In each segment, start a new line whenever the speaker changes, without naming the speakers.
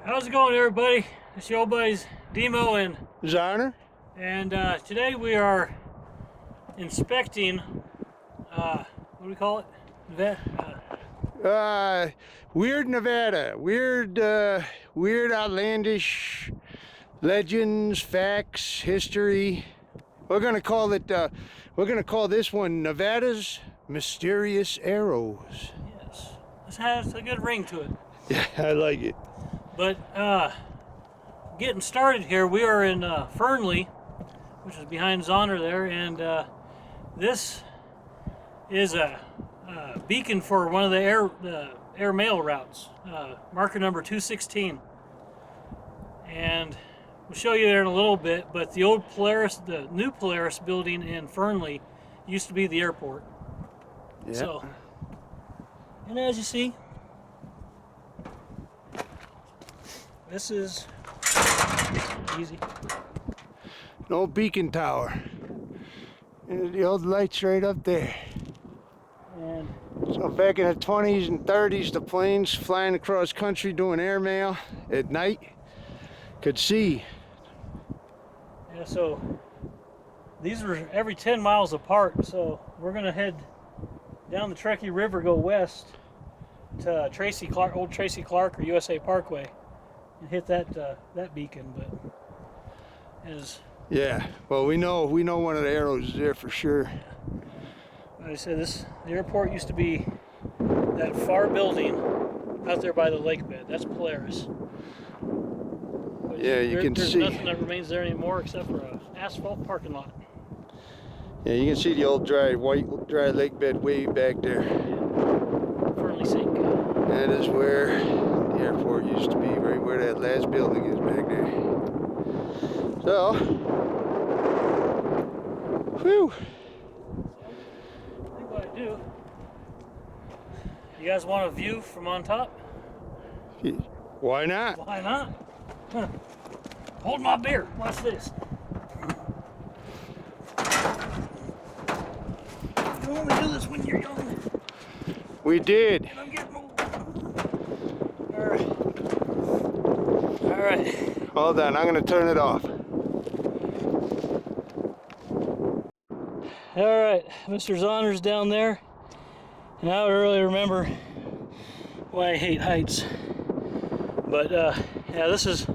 How's it going, everybody? It's your old buddies DMO and
Zonner?
today we are inspecting what do we call it?
Weird Nevada. Weird, outlandish legends, facts, history. We're gonna call this one Nevada's Mysterious Arrows.
Yes, this has a good ring to it.
Yeah, I like it.
But getting started here, we are in Fernley, which is behind Zonner there, and this is a beacon for one of the air mail routes, marker number 216. And we'll show you there in a little bit, but the old Polaris, the new Polaris building in Fernley used to be the airport.
Yeah.
So, and as you see, this is easy.
An old beacon tower. And the old lights right up there.
And
So back in the 20s and 30s, the planes flying across country doing airmail at night could see.
yeah, so these were every 10 miles apart. So we're gonna head down the Truckee River, go west to old Tracy Clark or USA Parkway, and hit that beacon. But as
Yeah, well, we know one of the arrows is there for sure.
like I said, the airport used to be that far building out there by the lake bed. That's Polaris. But
Yeah, you
there's
see.
nothing that remains there anymore except for an asphalt parking lot.
Yeah, you can see the old white dry lake bed way back there.
Fernley Sink.
That is where the airport used to be, right where that last building is back there. So, whew.
I think what I do. You guys want a view from on top?
Why not?
Why not? Huh. Hold my beer. Watch this. You only do this when you're young.
We did.
And I'm getting old. All right. All right.
Hold on, I'm gonna turn it off.
All right, Mr. Zonner's down there, and I don't really remember why I hate heights. But yeah, this is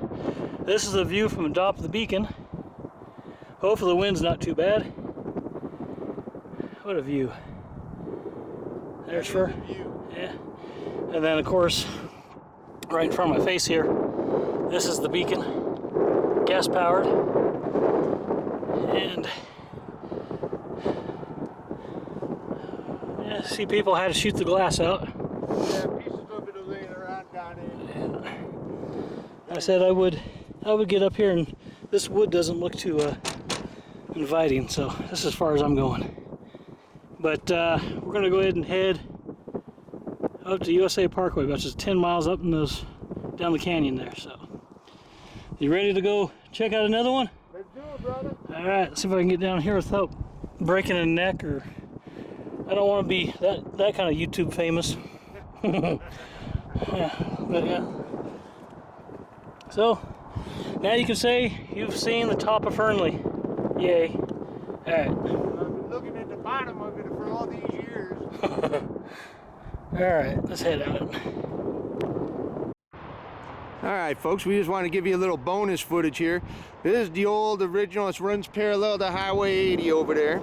the view from the top of the beacon. Hopefully the wind's not too bad. What a view! There's for yeah, and then of course, right in front of my face here, this is the beacon, gas powered, and yeah, see people had to shoot the glass out.
Yeah, pieces of it are laying around down here.
Yeah. I said I would get up here, and this wood doesn't look too inviting, so this is as far as I'm going. But we're gonna go ahead and head up to USA Parkway, about just 10 miles up in down the canyon there. So, you ready to go check out another one?
Let's do it, brother.
All right, let's see if I can get down here without breaking a neck, or I don't want to be that kind of YouTube famous. Yeah, but yeah. So now you can say you've seen the top of Fernley. Yay! All right.
I've been looking at the bottom of it for all these years.
All right, let's head out.
All right, folks, we just want to give you a little bonus footage here. This is the old original. It runs parallel to Highway 80 over there.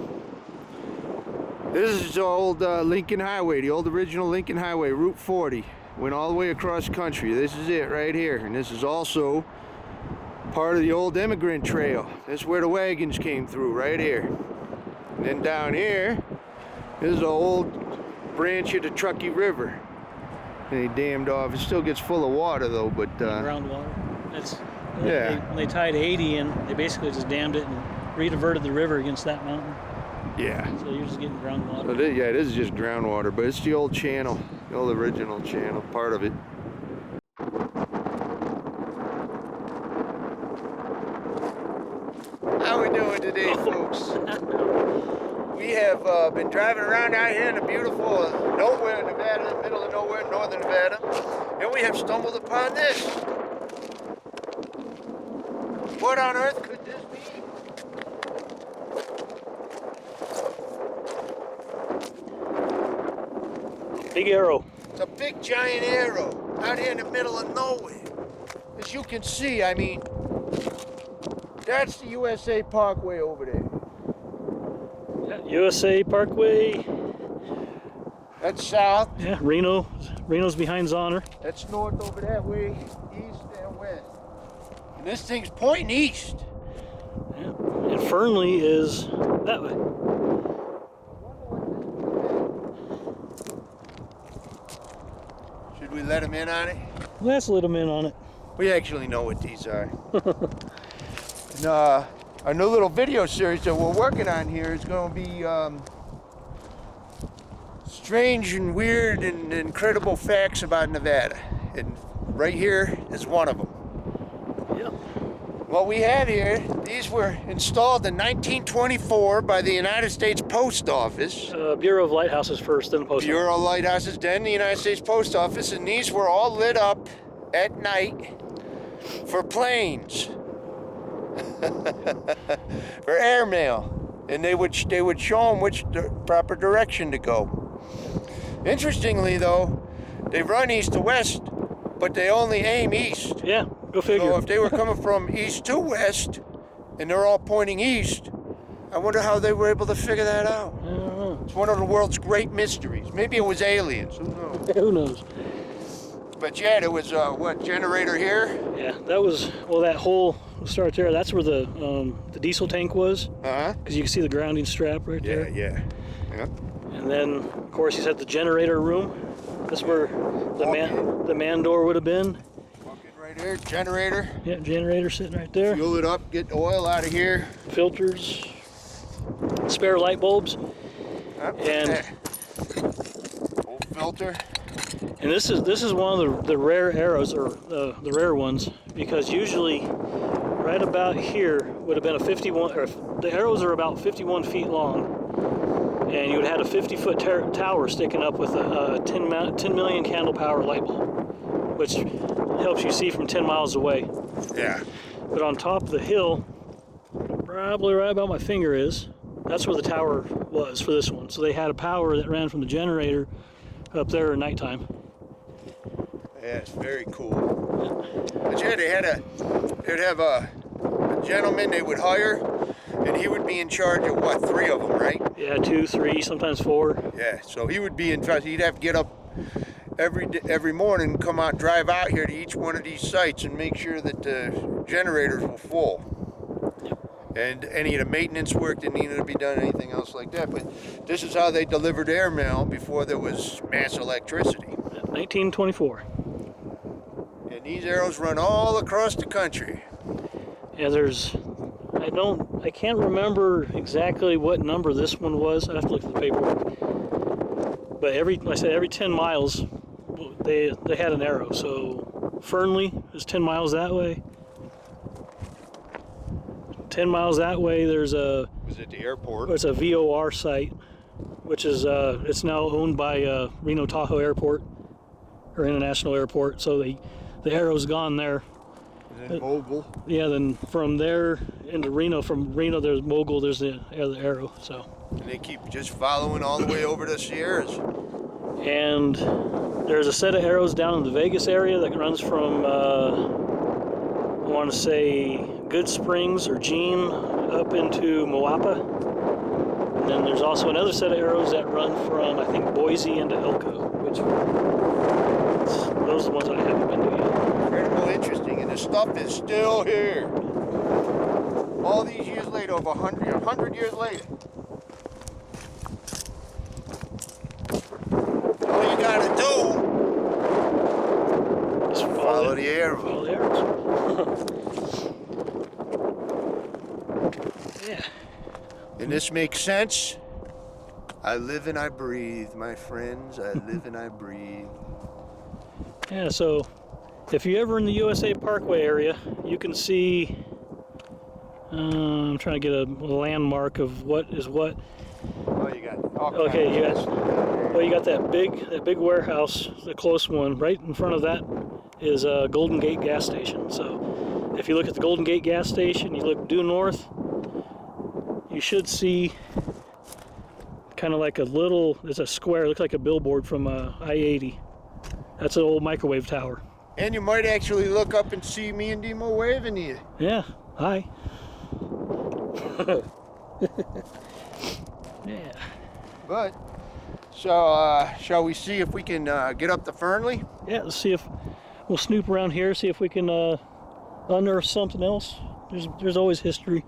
This is the old Lincoln Highway, the old original Lincoln Highway, Route 40. Went all the way across country. This is it right here. And this is also part of the old immigrant trail. This is where the wagons came through, right here. And then down here, this is the old branch of the Truckee River. And they dammed off. It still gets full of water though, but
Groundwater. That's
yeah.
When they tied 80 in, they basically just dammed it and rediverted the river against that mountain.
Yeah.
So you're just getting groundwater.
So yeah, this is just groundwater, but it's the old channel, the old original channel, part of it. How we doing today, folks? We have been driving around out here in the beautiful nowhere, Nevada, middle of nowhere, northern Nevada, and we have stumbled upon this. What on earth could this be?
Big arrow.
It's a big giant arrow out here in the middle of nowhere. As you can see, I mean, that's the USA Parkway over there.
Yeah, USA Parkway.
That's south.
Yeah, Reno's behind Zonner.
That's north over that way, east and west. And this thing's pointing east.
Yeah. And Fernley is that way.
Should we let him in on it?
Let's let him in on it.
We actually know what these are. And, our new little video series that we're working on here is going to be strange and weird and incredible facts about Nevada. And right here is one of them.
Yep.
What we have here, these were installed in 1924 by the United States Post Office.
Bureau of Lighthouses first, then the Post Office.
Bureau of Lighthouses, then the United States Post Office, and these were all lit up at night for planes, for airmail, and they would show them which proper direction to go. Interestingly, though, they run east to west, but they only aim east.
Yeah, go figure.
So if they were coming from east to west, and they're all pointing east, I wonder how they were able to figure that out.
I don't know.
It's one of the world's great mysteries. Maybe it was aliens. Who knows?
Who knows?
But yeah, there was what, generator here?
Yeah, that was, well, that whole start there. That's where the diesel tank was,
Uh-huh.
because you can see the grounding strap right there.
Yeah.
And then, of course, he's had the generator room. That's where the man door would have been.
Walk in right here, generator.
Yeah, generator sitting right there.
Fuel it up, get the oil out of here.
Filters, spare light bulbs, and
old filter.
and this is one of the rare arrows, or the rare ones, because usually right about here would have been a 51, or the arrows are about 51 feet long, and you would have had a 50-foot tower sticking up with a 10 million candle power light bulb, which helps you see from 10 miles away.
Yeah.
But on top of the hill, probably right about my finger is, that's where the tower was for this one. So they had a power that ran from the generator up there at nighttime.
Yeah, it's very cool. But yeah, they'd have a gentleman they would hire, and he would be in charge of what, 3 of them, right?
Yeah, 2, 3, sometimes 4.
Yeah, so he would be in charge. He'd have to get up every morning, come out, drive out here to each one of these sites and make sure that the generators were full. And any of the maintenance work that needed to be done, anything else like that. But this is how they delivered airmail before there was mass electricity.
1924.
And these arrows run all across the country.
Yeah, I can't remember exactly what number this one was. I'd have to look at the paperwork. But every 10 miles, they had an arrow. So Fernley is 10 miles that way. 10 miles that way, there's
Was it the airport?
it's a VOR site, which is it's now owned by Reno Tahoe Airport, or International Airport. So the arrow's gone there.
And then Mogul.
Yeah, then from there into Reno, from Reno there's Mogul, there's the arrow. So.
And they keep just following all the way over the Sierras.
And there's a set of arrows down in the Vegas area that runs from I want to say Good Springs or Jean up into Moapa. And then there's also another set of arrows that run from, I think, Boise into Elko, which those are the ones I haven't been to yet.
Incredible, interesting, and the stuff is still here. All these years later, over 100 years later. All you gotta do
Just
follow the arrow.
Follow the arrows. Yeah.
And this makes sense. I live and I breathe, my friends. I live and I breathe.
Yeah, so if you're ever in the USA Parkway area, you can see, I'm trying to get a landmark of what is what.
Oh, you got all
Okay,
kinds of
well, you got that big warehouse, the close one. Right in front of that is a Golden Gate gas station. So if you look at the Golden Gate gas station, you look due north, you should see kind of like a little, it's a square, it looks like a billboard from I-80. That's an old microwave tower.
And you might actually look up and see me and DMO waving to you.
Yeah, hi. Yeah.
But, so, shall we see if we can get up to Fernley?
Yeah, let's see if we'll snoop around here, see if we can unearth something else. There's always history.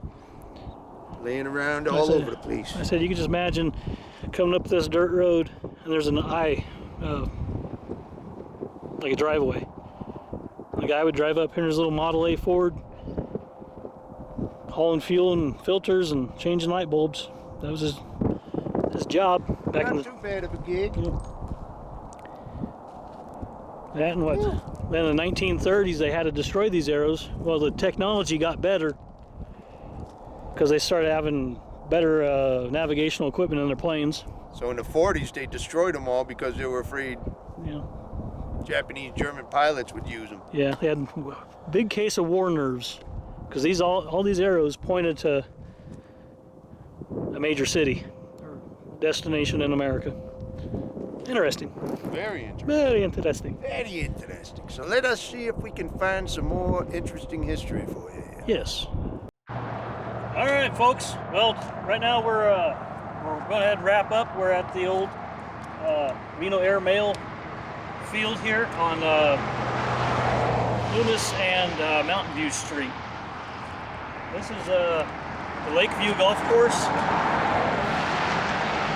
Laying around all over the place.
I said you can just imagine coming up this dirt road and there's an eye, like a driveway. The guy would drive up here in his little Model A Ford, hauling fuel and filters and changing light bulbs. That was his job back in the.
Not too bad of a gig.
That and what? Then in the 1930s they had to destroy these arrows. Well, the technology got better because they started having better navigational equipment in their planes.
So in the 40s they destroyed them all because they were afraid Japanese, German pilots would use them.
Yeah, they had a big case of war nerves because these all these arrows pointed to a major city or destination in America. Interesting.
Very interesting.
Very interesting.
Very interesting. So let us see if we can find some more interesting history for you.
Yes. All right, folks. Well, right now we're going to ahead and wrap up. We're at the old Reno Air Mail field here on Loomis and Mountain View Street. This is the Lakeview Golf Course.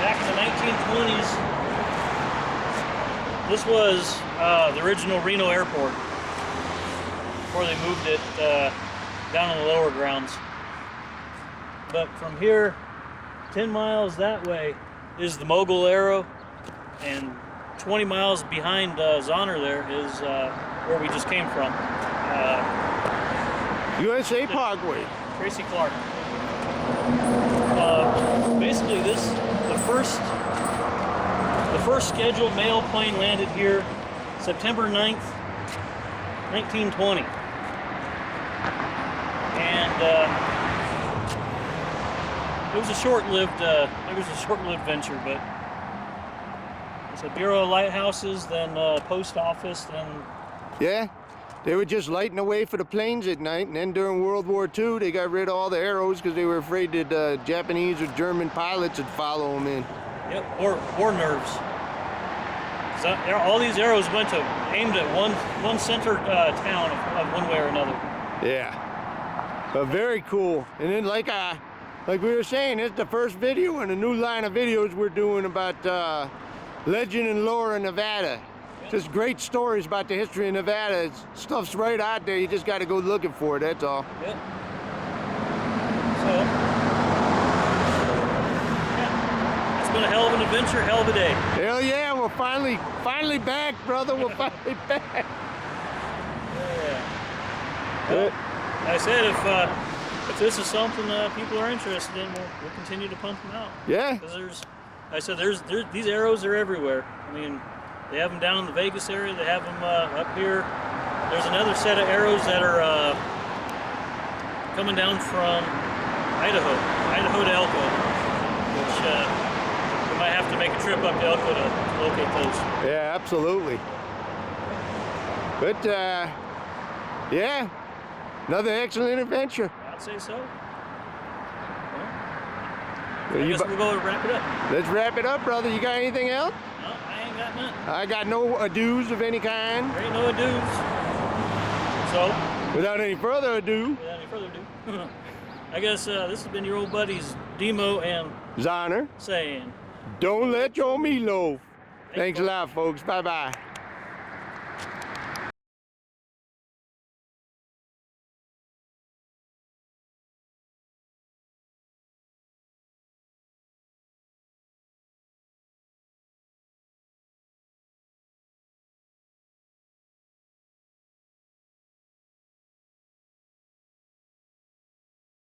Back in the 1920s, this was the original Reno Airport before they moved it down on the lower grounds. But from here, 10 miles that way is the Mogul Arrow, and 20 miles behind Zonner there is where we just came from.
USA Parkway.
Tracy Clark. Basically, the first scheduled mail plane landed here September 9th, 1920, and it was a short-lived venture, but it's a Bureau of Lighthouses, then post office, then.
Yeah, they were just lighting the way for the planes at night, and then during World War II, they got rid of all the arrows because they were afraid that Japanese or German pilots would follow them in.
Yep, war nerves. So, all these arrows aimed at one center town of one way or another.
Yeah, but very cool. And then like we were saying, it's the first video in a new line of videos we're doing about legend and lore in Nevada. Yep. Just great stories about the history of Nevada. Stuff's right out there. You just got to go looking for it. That's all.
Yep. So, yeah, it's been a hell of an adventure, hell of a day.
Hell yeah, we're finally back, brother. We're finally back.
Yeah. Well, like I said, if this is something people are interested in, we'll continue to pump them out.
Yeah.
Because these arrows are everywhere. I mean, they have them down in the Vegas area. They have them up here. There's another set of arrows that are coming down from Idaho to Elko, which we might have to make a trip up to Elko to locate those.
Yeah, absolutely. But yeah, another excellent adventure.
I'd say so.
Well,
I guess we'll go wrap it up.
Let's wrap it up, brother. You got anything else?
No, I ain't got nothing.
I got no adieux of any kind.
There ain't no adieux. So,
without any further ado,
I guess this has been your old buddies, DMO and
Zonner,
saying,
don't let your meatloaf. Thanks a lot, folks. Bye-bye.